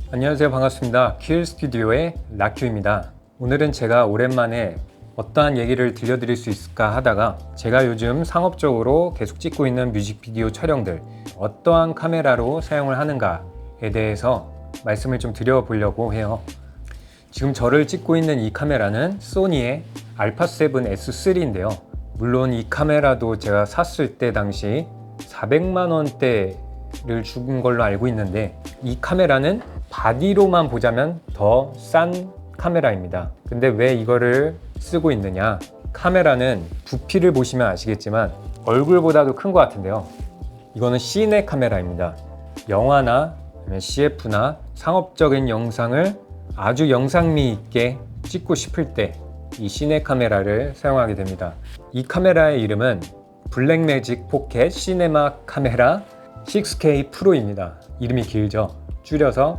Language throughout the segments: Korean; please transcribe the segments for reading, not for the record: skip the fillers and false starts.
안녕하세요, 반갑습니다. 큐 스튜디오의 라큐입니다. 오늘은 제가 오랜만에 어떠한 얘기를 들려드릴 수 있을까 하다가 제가 요즘 상업적으로 계속 찍고 있는 뮤직비디오 촬영들 어떠한 카메라로 사용을 하는가에 대해서 말씀을 좀 드려보려고 해요. 지금 저를 찍고 있는 이 카메라는 소니의 α7 S3인데요. 물론 이 카메라도 제가 샀을 때 당시 400만 원대를 준 걸로 알고 있는데, 이 카메라는 바디로만 보자면 더 싼 카메라입니다. 근데 왜 이거를 쓰고 있느냐? 카메라는 부피를 보시면 아시겠지만 얼굴보다도 큰 것 같은데요. 이거는 시네 카메라입니다. 영화나 CF나 상업적인 영상을 아주 영상미 있게 찍고 싶을 때 이 시네 카메라를 사용하게 됩니다. 이 카메라의 이름은 블랙매직 포켓 시네마 카메라 6K 프로입니다. 이름이 길죠? 줄여서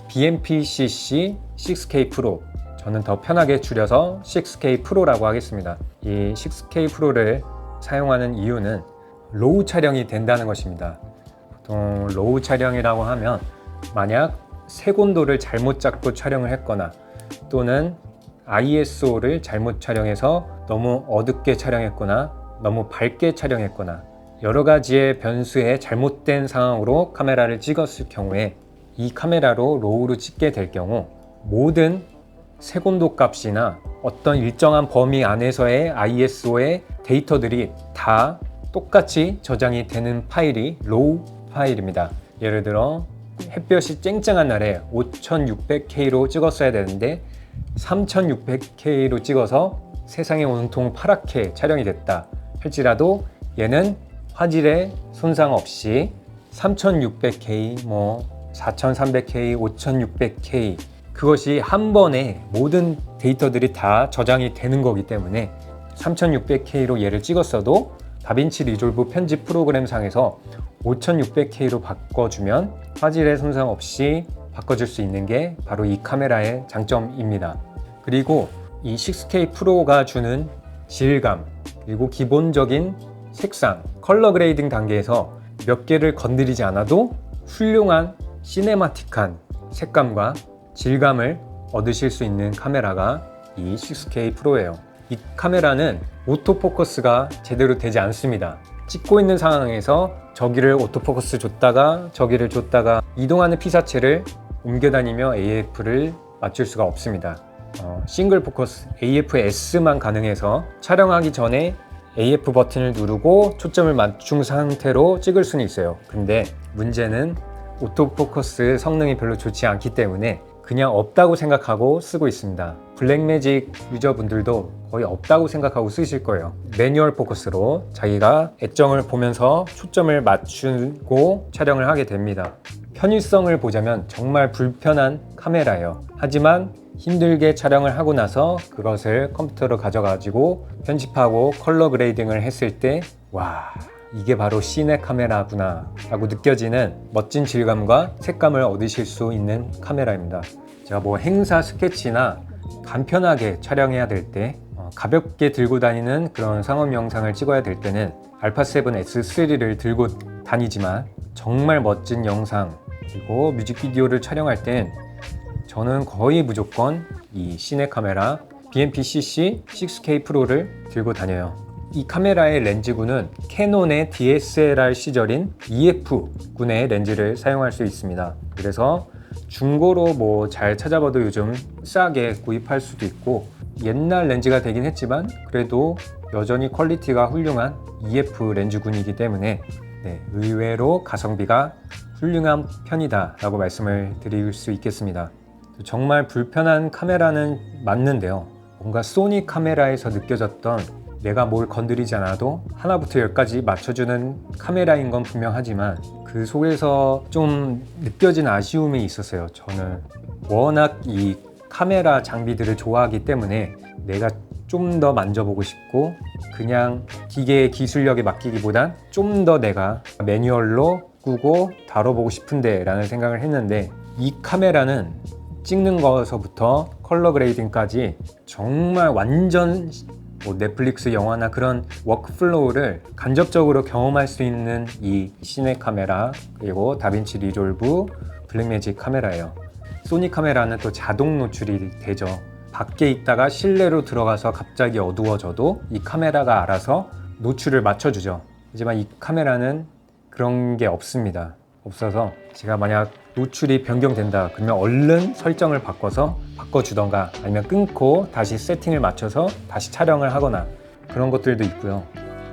BMPCC 6K 프로, 저는 더 편하게 줄여서 6K 프로라고 하겠습니다. 이 6K 프로를 사용하는 이유는 로우 촬영이 된다는 것입니다. 보통 로우 촬영이라고 하면 만약 색온도를 잘못 잡고 촬영을 했거나 또는 ISO를 잘못 촬영해서 너무 어둡게 촬영했거나 너무 밝게 촬영했거나 여러 가지의 변수에 잘못된 상황으로 카메라를 찍었을 경우에 이 카메라로 로우로 찍게 될 경우 모든 색온도 값이나 어떤 일정한 범위 안에서의 ISO의 데이터들이 다 똑같이 저장이 되는 파일이 로우 파일입니다. 예를 들어 햇볕이 쨍쨍한 날에 5600K로 찍었어야 되는데 3600K로 찍어서 세상이 온통 파랗게 촬영이 됐다 할지라도 얘는 화질에 손상 없이 3600K, 4300K, 5600K 그것이 한 번에 모든 데이터들이 다 저장이 되는 거기 때문에 3600K로 얘를 찍었어도 다빈치 리졸브 편집 프로그램 상에서 5600K로 바꿔주면 화질에 손상 없이 바꿔줄 수 있는 게 바로 이 카메라의 장점입니다. 그리고 이 6K 프로가 주는 질감, 그리고 기본적인 색상, 컬러 그레이딩 단계에서 몇 개를 건드리지 않아도 훌륭한 시네마틱한 색감과 질감을 얻으실 수 있는 카메라가 이 6K 프로예요. 이 카메라는 오토포커스가 제대로 되지 않습니다. 찍고 있는 상황에서 저기를 오토포커스 줬다가 저기를 줬다가 이동하는 피사체를 옮겨다니며 AF를 맞출 수가 없습니다. 싱글 포커스 AF-S만 가능해서 촬영하기 전에 AF 버튼을 누르고 초점을 맞춘 상태로 찍을 수는 있어요. 근데 문제는 오토포커스 성능이 별로 좋지 않기 때문에 그냥 없다고 생각하고 쓰고 있습니다. 블랙매직 유저분들도 거의 없다고 생각하고 쓰실 거예요. 매뉴얼 포커스로 자기가 애정을 보면서 초점을 맞추고 촬영을 하게 됩니다. 편의성을 보자면 정말 불편한 카메라예요. 하지만 힘들게 촬영을 하고 나서 그것을 컴퓨터로 가져가지고 편집하고 컬러 그레이딩을 했을 때 와, 이게 바로 시네 카메라구나 라고 느껴지는 멋진 질감과 색감을 얻으실 수 있는 카메라입니다. 제가 행사 스케치나 간편하게 촬영해야 될 때 가볍게 들고 다니는 그런 상업 영상을 찍어야 될 때는 α7 S3를 들고 다니지만 정말 멋진 영상 그리고 뮤직비디오를 촬영할 땐 저는 거의 무조건 이 시네 카메라 BMPCC 6K 프로를 들고 다녀요. 이 카메라의 렌즈군은 캐논의 DSLR 시절인 EF군의 렌즈를 사용할 수 있습니다. 그래서 중고로 잘 찾아봐도 요즘 싸게 구입할 수도 있고 옛날 렌즈가 되긴 했지만 그래도 여전히 퀄리티가 훌륭한 EF 렌즈군이기 때문에 의외로 가성비가 훌륭한 편이다 라고 말씀을 드릴 수 있겠습니다. 정말 불편한 카메라는 맞는데요. 뭔가 소니 카메라에서 느껴졌던 내가 뭘 건드리지 않아도 하나부터 열까지 맞춰주는 카메라인 건 분명하지만 그 속에서 좀 느껴진 아쉬움이 있었어요. 저는 워낙 이 카메라 장비들을 좋아하기 때문에 내가 좀 더 만져보고 싶고 그냥 기계의 기술력에 맡기기보단 좀 더 내가 매뉴얼로 꾸고 다뤄보고 싶은데 라는 생각을 했는데 이 카메라는 찍는 거서부터 컬러 그레이딩까지 정말 완전 넷플릭스 영화나 그런 워크플로우를 간접적으로 경험할 수 있는 이 시네 카메라 그리고 다빈치 리졸브 블랙매직 카메라예요. 소니 카메라는 또 자동 노출이 되죠. 밖에 있다가 실내로 들어가서 갑자기 어두워져도 이 카메라가 알아서 노출을 맞춰주죠. 하지만 이 카메라는 그런 게 없습니다. 없어서 제가 만약 노출이 변경된다 그러면 얼른 설정을 바꿔서 바꿔주던가 아니면 끊고 다시 세팅을 맞춰서 다시 촬영을 하거나 그런 것들도 있고요.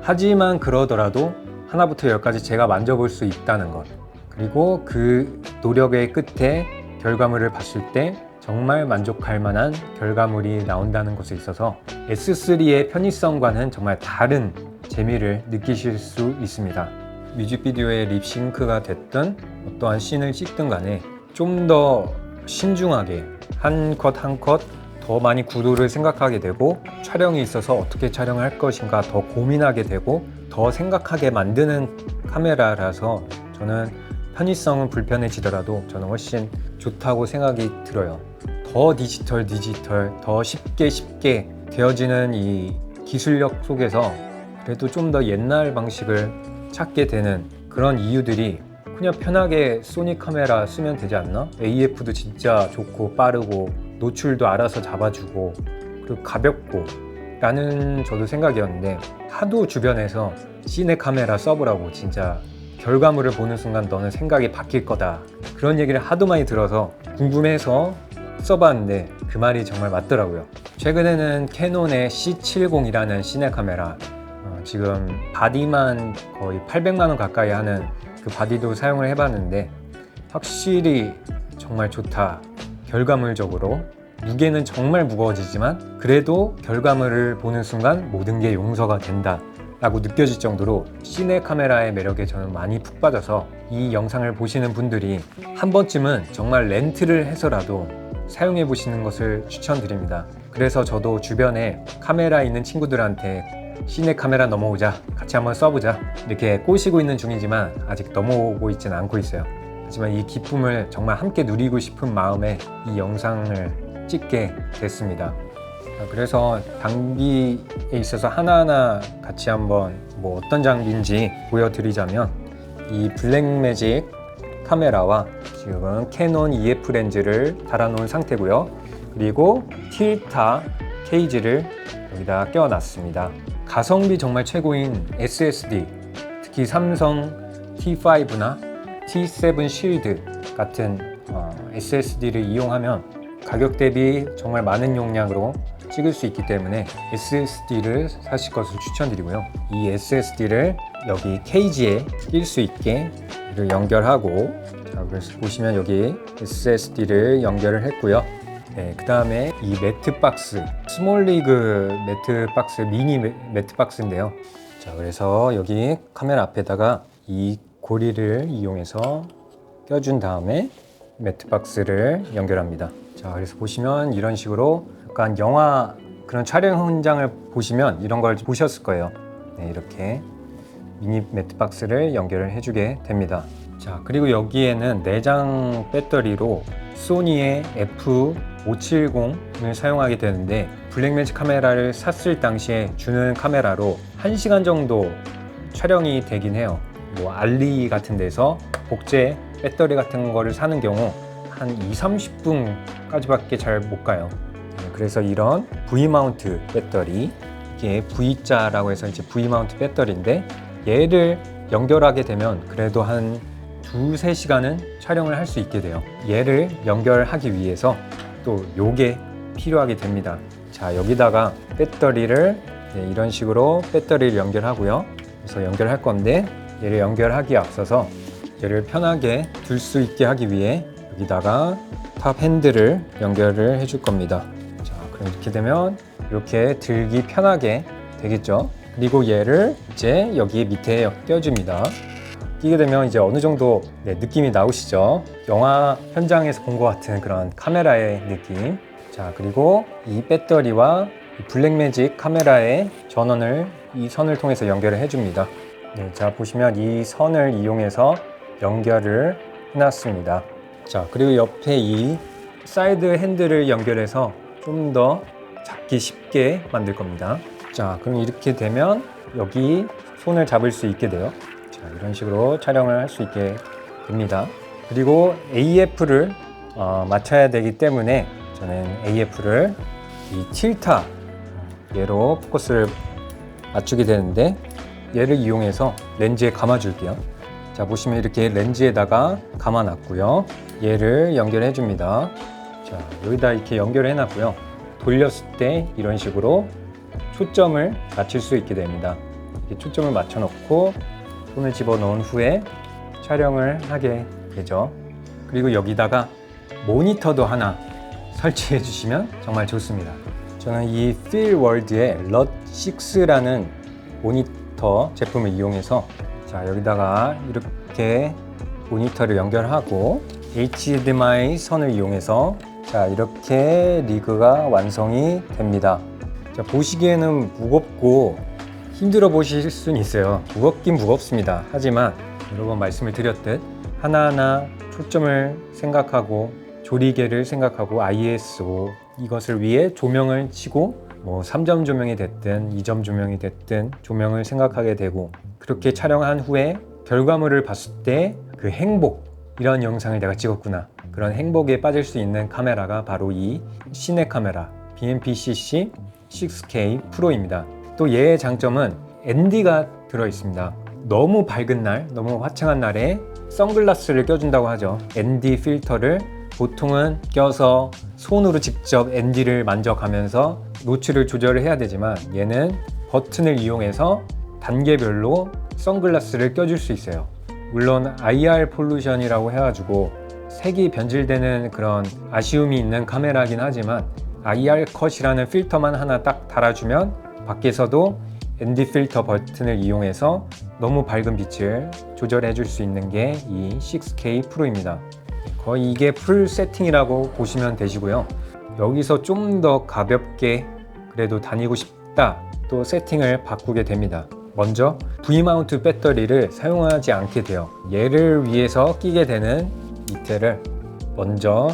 하지만 그러더라도 하나부터 열까지 제가 만져볼 수 있다는 것, 그리고 그 노력의 끝에 결과물을 봤을 때 정말 만족할 만한 결과물이 나온다는 것에 있어서 S3의 편의성과는 정말 다른 재미를 느끼실 수 있습니다. 뮤직비디오의 립싱크가 됐든 어떠한 씬을 찍든 간에 좀 더 신중하게 한 컷 한 컷 더 많이 구도를 생각하게 되고 촬영에 있어서 어떻게 촬영할 것인가 더 고민하게 되고 더 생각하게 만드는 카메라라서 저는 편의성은 불편해지더라도 저는 훨씬 좋다고 생각이 들어요. 더 디지털 더 쉽게 되어지는 이 기술력 속에서 그래도 좀 더 옛날 방식을 찾게 되는 그런 이유들이 그냥 편하게 소니 카메라 쓰면 되지 않나? AF도 진짜 좋고 빠르고 노출도 알아서 잡아주고 그리고 가볍고 라는 저도 생각이었는데 하도 주변에서 시네 카메라 써보라고 진짜 결과물을 보는 순간 너는 생각이 바뀔 거다 그런 얘기를 하도 많이 들어서 궁금해서 써봤는데 그 말이 정말 맞더라고요. 최근에는 캐논의 C70이라는 시네 카메라 지금 바디만 거의 800만 원 가까이 하는 그 바디도 사용을 해봤는데 확실히 정말 좋다. 결과물적으로 무게는 정말 무거워지지만 그래도 결과물을 보는 순간 모든 게 용서가 된다 라고 느껴질 정도로 시네 카메라의 매력에 저는 많이 푹 빠져서 이 영상을 보시는 분들이 한 번쯤은 정말 렌트를 해서라도 사용해 보시는 것을 추천드립니다. 그래서 저도 주변에 카메라 있는 친구들한테 시네 카메라 넘어오자, 같이 한번 써보자 이렇게 꼬시고 있는 중이지만 아직 넘어오고 있지는 않고 있어요. 하지만 이 기쁨을 정말 함께 누리고 싶은 마음에 이 영상을 찍게 됐습니다. 그래서 장비에 있어서 하나하나 같이 한번 뭐 어떤 장비인지 보여드리자면 이 블랙매직 카메라와 지금은 캐논 EF 렌즈를 달아놓은 상태고요. 그리고 틸타 케이지를 여기다 껴놨습니다. 가성비 정말 최고인 SSD, 특히 삼성 T5나 T7 실드 같은 SSD를 이용하면 가격 대비 정말 많은 용량으로 찍을 수 있기 때문에 SSD를 사실 것을 추천드리고요. 이 SSD를 여기 케이지에 낄 수 있게 이를 연결하고, 자, 그래서 보시면 여기 SSD를 연결을 했고요. 네, 그 다음에 이 매트박스, 스몰리그 매트박스, 미니 매트박스인데요. 자, 그래서 여기 카메라 앞에다가 이 고리를 이용해서 껴준 다음에 매트박스를 연결합니다. 자, 그래서 보시면 이런 식으로 약간 영화 그런 촬영 현장을 보시면 이런 걸 보셨을 거예요. 네, 이렇게 미니 매트박스를 연결을 해주게 됩니다. 자, 그리고 여기에는 내장 배터리로 소니의 F570을 사용하게 되는데 블랙매직 카메라를 샀을 당시에 주는 카메라로 1시간 정도 촬영이 되긴 해요. 뭐 알리 같은 데서 복제 배터리 같은 거를 사는 경우 한 2-30분까지밖에 잘 못 가요. 그래서 이런 V마운트 배터리, 이게 V자라고 해서 이제 V마운트 배터리인데 얘를 연결하게 되면 그래도 한 2-3시간은 촬영을 할 수 있게 돼요. 얘를 연결하기 위해서 또 요게 필요하게 됩니다. 자, 여기다가 배터리를 이런 식으로 배터리를 연결하고요. 그래서 연결할 건데 얘를 연결하기에 앞서서 얘를 편하게 둘 수 있게 하기 위해 여기다가 탑 핸들을 연결을 해줄 겁니다. 자, 그럼 이렇게 되면 이렇게 들기 편하게 되겠죠. 그리고 얘를 이제 여기 밑에 껴줍니다. 끼게 되면 이제 어느 정도 느낌이 나오시죠? 영화 현장에서 본 것 같은 그런 카메라의 느낌. 자, 그리고 이 배터리와 이 블랙매직 카메라의 전원을 이 선을 통해서 연결을 해줍니다. 네, 자, 보시면 이 선을 이용해서 연결을 해놨습니다. 자, 그리고 옆에 이 사이드 핸들을 연결해서 좀 더 잡기 쉽게 만들 겁니다. 자, 그럼 이렇게 되면 여기 손을 잡을 수 있게 돼요. 자, 이런 식으로 촬영을 할 수 있게 됩니다. 그리고 AF를 맞춰야 되기 때문에 저는 AF를 이 틸타 얘로 포커스를 맞추게 되는데, 얘를 이용해서 렌즈에 감아 줄게요. 자, 보시면 이렇게 렌즈에다가 감아 놨고요. 얘를 연결해 줍니다. 자, 여기다 이렇게 연결해 놨고요. 돌렸을 때 이런 식으로 초점을 맞출 수 있게 됩니다. 이렇게 초점을 맞춰 놓고 손을 집어 넣은 후에 촬영을 하게 되죠. 그리고 여기다가 모니터도 하나 설치해 주시면 정말 좋습니다. 저는 이 필월드의 LUT6라는 모니터 제품을 이용해서, 자, 여기다가 이렇게 모니터를 연결하고 HDMI 선을 이용해서, 자, 이렇게 리그가 완성이 됩니다. 자, 보시기에는 무겁고 힘들어 보실 수는 있어요. 무겁긴 무겁습니다. 하지만 여러 번 말씀을 드렸듯 하나하나 초점을 생각하고 조리개를 생각하고 ISO 이것을 위해 조명을 치고, 뭐 3점 조명이 됐든 2점 조명이 됐든 조명을 생각하게 되고, 그렇게 촬영한 후에 결과물을 봤을 때 그 행복, 이런 영상을 내가 찍었구나, 그런 행복에 빠질 수 있는 카메라가 바로 이 시네 카메라 BMPCC 6K 프로입니다. 또 얘의 장점은 ND가 들어 있습니다. 너무 밝은 날, 너무 화창한 날에 선글라스를 껴준다고 하죠. ND 필터를 보통은 껴서 손으로 직접 ND를 만져가면서 노출을 조절을 해야 되지만, 얘는 버튼을 이용해서 단계별로 선글라스를 껴줄 수 있어요. 물론 IR 폴루션이라고 해가지고 색이 변질되는 그런 아쉬움이 있는 카메라긴 하지만, IR 컷이라는 필터만 하나 딱 달아주면 밖에서도 ND 필터 버튼을 이용해서 너무 밝은 빛을 조절해 줄 수 있는 게 이 6K 프로입니다. 거의 이게 풀 세팅이라고 보시면 되시고요. 여기서 좀 더 가볍게 그래도 다니고 싶다, 또 세팅을 바꾸게 됩니다. 먼저 V마운트 배터리를 사용하지 않게 돼요. 얘를 위해서 끼게 되는 밑에를 먼저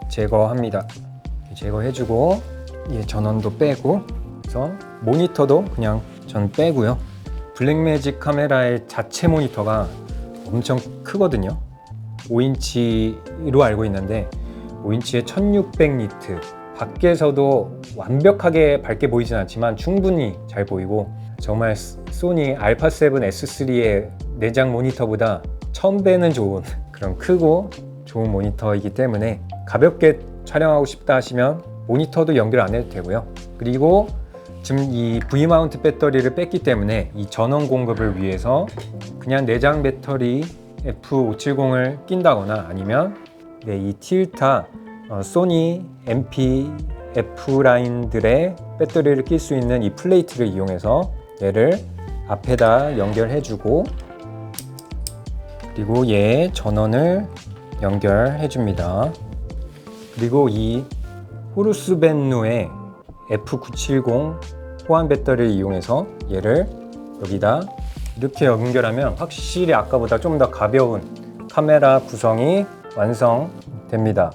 제거합니다. 제거해주고, 얘 전원도 빼고, 그래서 모니터도 그냥 전 빼고요. 블랙매직 카메라의 자체 모니터가 엄청 크거든요. 5인치로 알고 있는데 5인치에 1600니트, 밖에서도 완벽하게 밝게 보이진 않지만 충분히 잘 보이고, 정말 소니 알파7 S3의 내장 모니터보다 1000배는 좋은 그런 크고 좋은 모니터이기 때문에, 가볍게 촬영하고 싶다 하시면 모니터도 연결 안 해도 되고요. 그리고 지금 이 V마운트 배터리를 뺐기 때문에 이 전원 공급을 위해서 그냥 내장 배터리 F570을 낀다거나, 아니면 이 틸타 소니 MP-F 라인들의 배터리를 낄 수 있는 이 플레이트를 이용해서 얘를 앞에다 연결해주고, 그리고 얘 전원을 연결해줍니다. 그리고 이 호르스벤누의 F970 호환 배터리를 이용해서 얘를 여기다 이렇게 연결하면 확실히 아까보다 좀 더 가벼운 카메라 구성이 완성됩니다.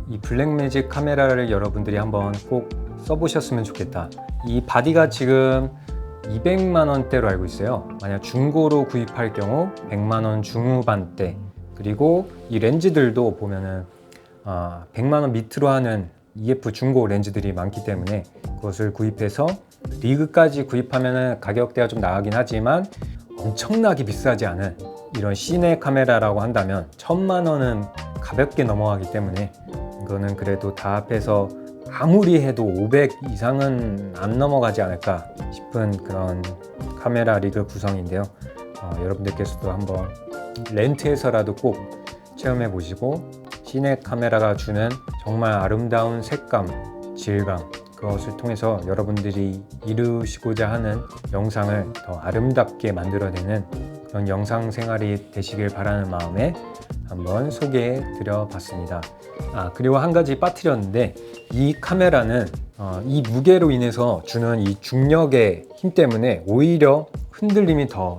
이 블랙매직 카메라를 여러분들이 한번 꼭 써보셨으면 좋겠다. 이 바디가 지금 200만 원대로 알고 있어요. 만약 중고로 구입할 경우 100만 원 중후반대, 그리고 이 렌즈들도 보면은 100만 원 밑으로 하는 EF 중고 렌즈들이 많기 때문에, 그것을 구입해서 리그까지 구입하면 가격대가 좀 나가긴 하지만 엄청나게 비싸지 않은 이런 시네 카메라라고 한다면 1000만 원은 가볍게 넘어가기 때문에, 이거는 그래도 다 합해서 아무리 해도 500 이상은 안 넘어가지 않을까 싶은 그런 카메라 리그 구성인데요. 여러분들께서도 한번 렌트해서라도 꼭 체험해 보시고, 시네 카메라가 주는 정말 아름다운 색감, 질감, 그것을 통해서 여러분들이 이루시고자 하는 영상을 더 아름답게 만들어내는 그런 영상 생활이 되시길 바라는 마음에 한번 소개해 드려 봤습니다. 그리고 한 가지 빠뜨렸는데, 이 카메라는 이 무게로 인해서 주는 이 중력의 힘 때문에 오히려 흔들림이 더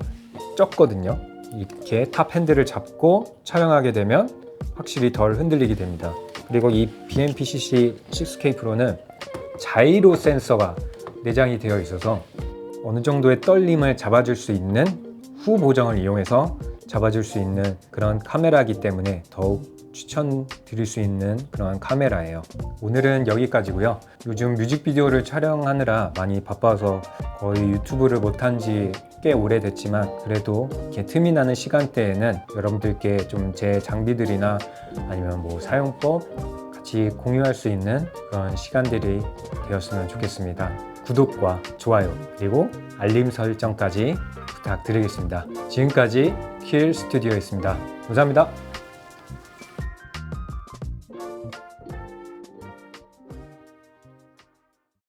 적거든요. 이렇게 탑 핸들을 잡고 촬영하게 되면 확실히 덜 흔들리게 됩니다. 그리고 이 BMPCC 6K 프로는 자이로 센서가 내장이 되어 있어서 어느 정도의 떨림을 잡아줄 수 있는 후 보정을 이용해서 잡아줄 수 있는 그런 카메라이기 때문에 더욱 추천드릴 수 있는 그런 카메라예요. 오늘은 여기까지고요. 요즘 뮤직비디오를 촬영하느라 많이 바빠서 거의 유튜브를 못한 지 꽤 오래됐지만 그래도 이렇게 틈이 나는 시간대에는 여러분들께 좀 제 장비들이나 아니면 뭐 사용법 같이 공유할 수 있는 그런 시간들이 되었으면 좋겠습니다. 구독과 좋아요 그리고 알림 설정까지 부탁드리겠습니다. 지금까지 킬 스튜디오였습니다. 감사합니다.